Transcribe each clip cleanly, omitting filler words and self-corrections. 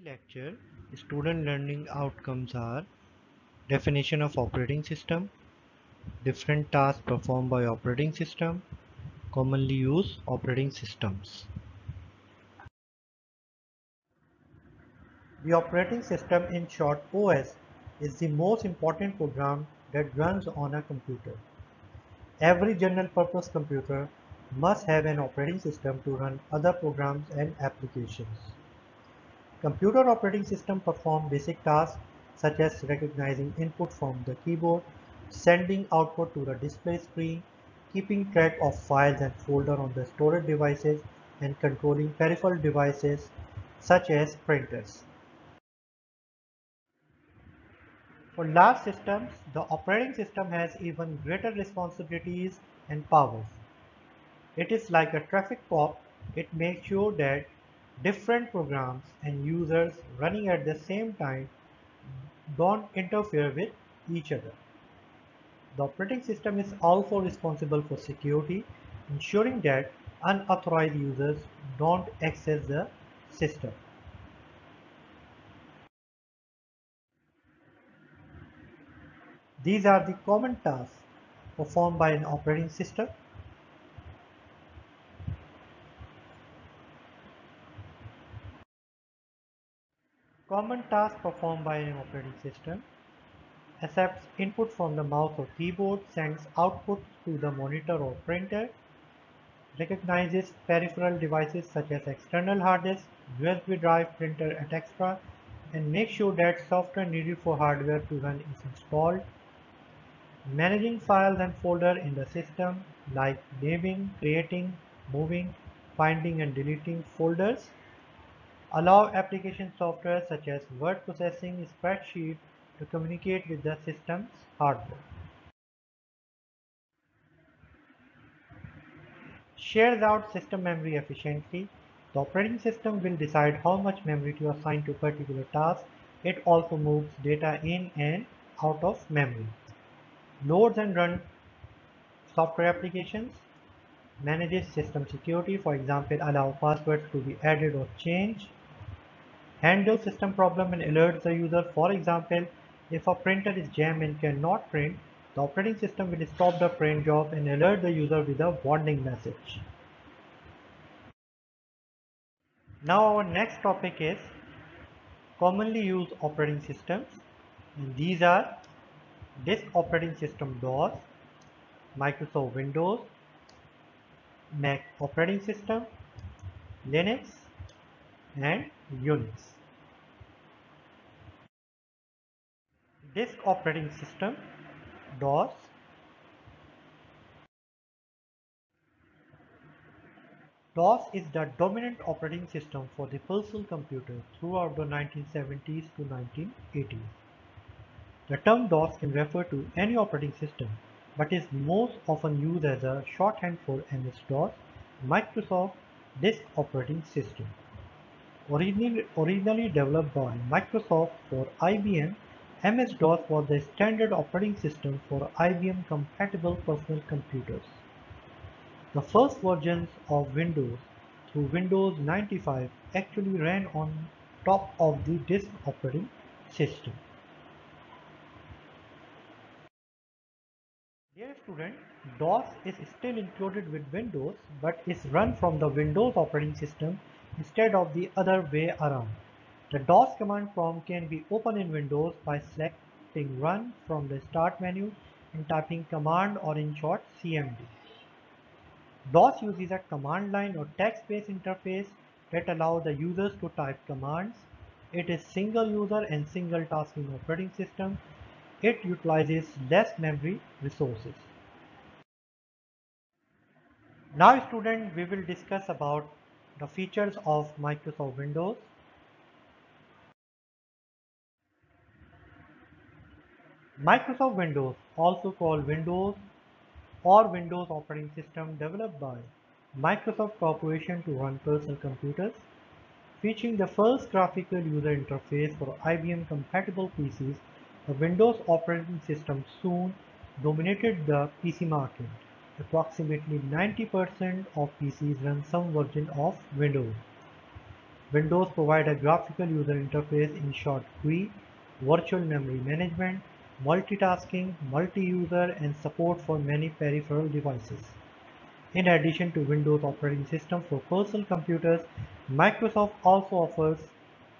lecture, student learning outcomes are definition of operating system, different tasks performed by operating system, commonly used operating systems. The operating system, in short OS, is the most important program that runs on a computer. Every general purpose computer must have an operating system to run other programs and applications. Computer operating system perform basic tasks such as recognizing input from the keyboard, sending output to the display screen, keeping track of files and folders on the storage devices, and controlling peripheral devices such as printers. For large systems, the operating system has even greater responsibilities and powers. It is like a traffic cop. It makes sure that different programs and users running at the same time don't interfere with each other. The operating system is also responsible for security, ensuring that unauthorized users don't access the system. These are the common tasks performed by an operating system. Common tasks performed by an operating system: accepts input from the mouse or keyboard, sends output to the monitor or printer, recognizes peripheral devices such as external hard disk, USB drive, printer, etc., and makes sure that software needed for hardware to run is installed. Managing files and folders in the system, like naming, creating, moving, finding and deleting folders. Allow application software such as word processing spreadsheet to communicate with the system's hardware. Shares out system memory efficiently. The operating system will decide how much memory to assign to a particular task. It also moves data in and out of memory. Loads and runs software applications. Manages system security, for example, allow passwords to be added or changed. Handle system problem and alerts the user. For example, if a printer is jammed and cannot print, the operating system will stop the print job and alert the user with a warning message. Now our next topic is commonly used operating systems. And these are disk operating system DOS, Microsoft Windows, Mac operating system, Linux, and Unix. Disk operating system DOS. DOS is the dominant operating system for the personal computer throughout the 1970s to 1980s. The term DOS can refer to any operating system, but is most often used as a shorthand for MS-DOS, Microsoft Disk Operating System. Originally developed by Microsoft for IBM, MS-DOS was the standard operating system for IBM-compatible personal computers. The first versions of Windows, through Windows 95, actually ran on top of the disk operating system. Dear student, DOS is still included with Windows, but is run from the Windows operating system instead of the other way around. The DOS command prompt can be opened in Windows by selecting Run from the Start menu and typing Command, or in short CMD. DOS uses a command line or text-based interface that allows the users to type commands. It is single user and single tasking operating system. It utilizes less memory resources. Now students, we will discuss about the features of Microsoft Windows. Microsoft Windows, also called Windows or Windows operating system, developed by Microsoft Corporation to run personal computers, featuring the first graphical user interface for IBM compatible PCs. The Windows operating system soon dominated the PC market. Approximately 90% of PCs run some version of Windows. Windows provide a graphical user interface, in short GUI, virtual memory management, multitasking, multi-user, and support for many peripheral devices. In addition to Windows operating system for personal computers, Microsoft also offers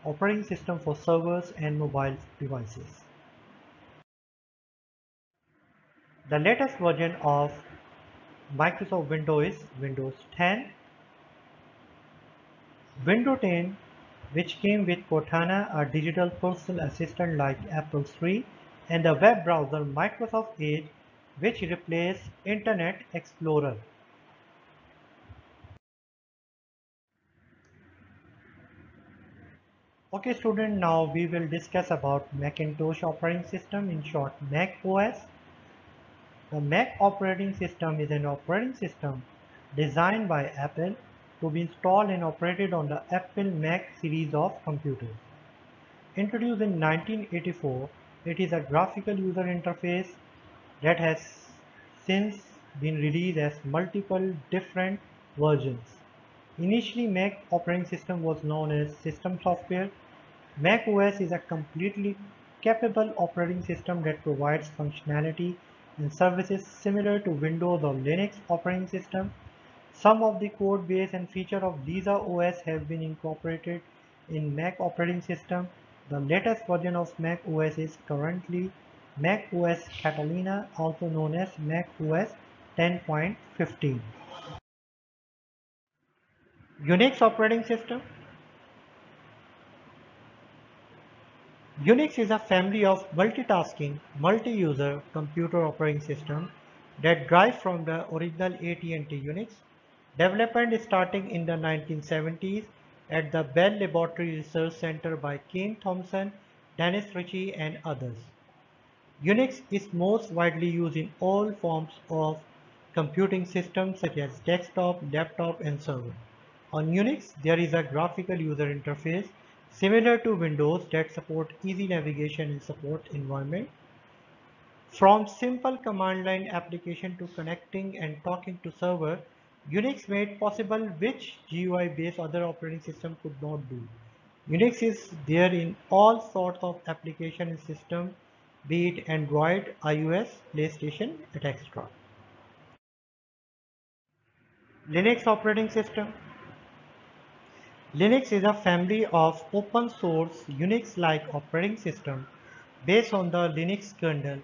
operating system for servers and mobile devices. The latest version of Microsoft Windows is Windows 10. Windows 10, which came with Cortana, a digital personal assistant like Apple Siri, and the web browser Microsoft Edge, which replaced Internet Explorer. Okay student, now we will discuss about Macintosh operating system, in short Mac OS. The Mac operating system is an operating system designed by Apple to be installed and operated on the Apple Mac series of computers. Introduced in 1984, it is a graphical user interface that has since been released as multiple different versions. Initially, Mac operating system was known as System Software. Mac OS is a completely capable operating system that provides functionality and services similar to Windows or Linux operating system. Some of the code base and feature of Lisa OS have been incorporated in Mac operating system. The latest version of Mac OS is currently Mac OS Catalina, also known as Mac OS 10.15. Unix operating system. Unix is a family of multitasking, multi-user computer operating system that derives from the original AT&T Unix. Development starting in the 1970s at the Bell Laboratory Research Center by Ken Thompson, Dennis Ritchie, and others. Unix is most widely used in all forms of computing systems such as desktop, laptop, and server. On Unix, there is a graphical user interface similar to Windows that support easy navigation in support environment. From simple command line application to connecting and talking to server, Unix made possible which GUI-based other operating system could not do. Unix is there in all sorts of application and system, be it Android, iOS, PlayStation, etc. Linux operating system. Linux is a family of open source Unix-like operating system based on the Linux kernel.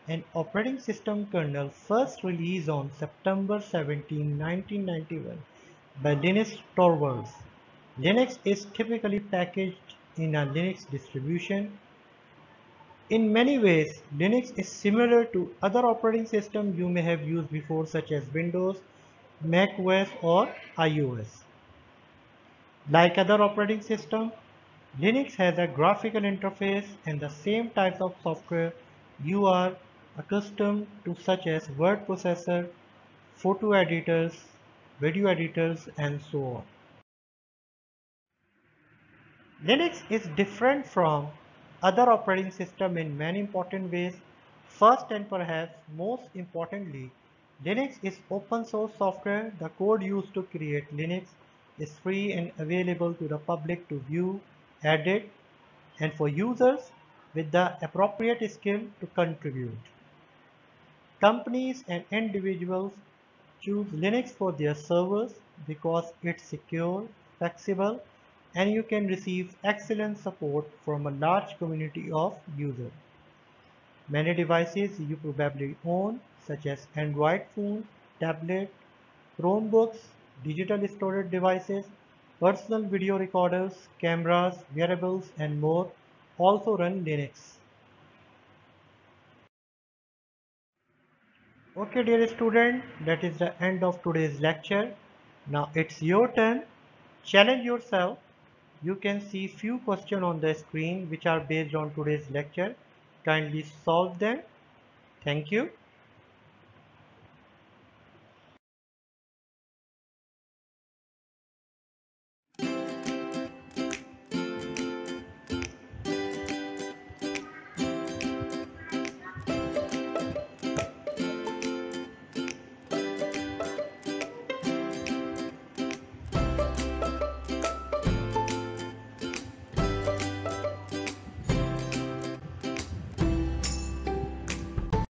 An operating system kernel first released on September 17, 1991 by Linus Torvalds. Linux is typically packaged in a Linux distribution. In many ways, Linux is similar to other operating systems you may have used before such as Windows, Mac OS or iOS. Like other operating systems, Linux has a graphical interface and the same types of software you are accustomed to such as word processor, photo editors, video editors, and so on. Linux is different from other operating systems in many important ways. First and perhaps most importantly, Linux is open source software. The code used to create Linux is free and available to the public to view, edit, and for users with the appropriate skill to contribute. Companies and individuals choose Linux for their servers because it's secure, flexible, and you can receive excellent support from a large community of users. Many devices you probably own, such as Android phone, tablet, Chromebooks, digital storage devices, personal video recorders, cameras, wearables, and more, also run Linux. Okay, dear student, that is the end of today's lecture. Now it's your turn. Challenge yourself. You can see few questions on the screen which are based on today's lecture. Kindly solve them. Thank you.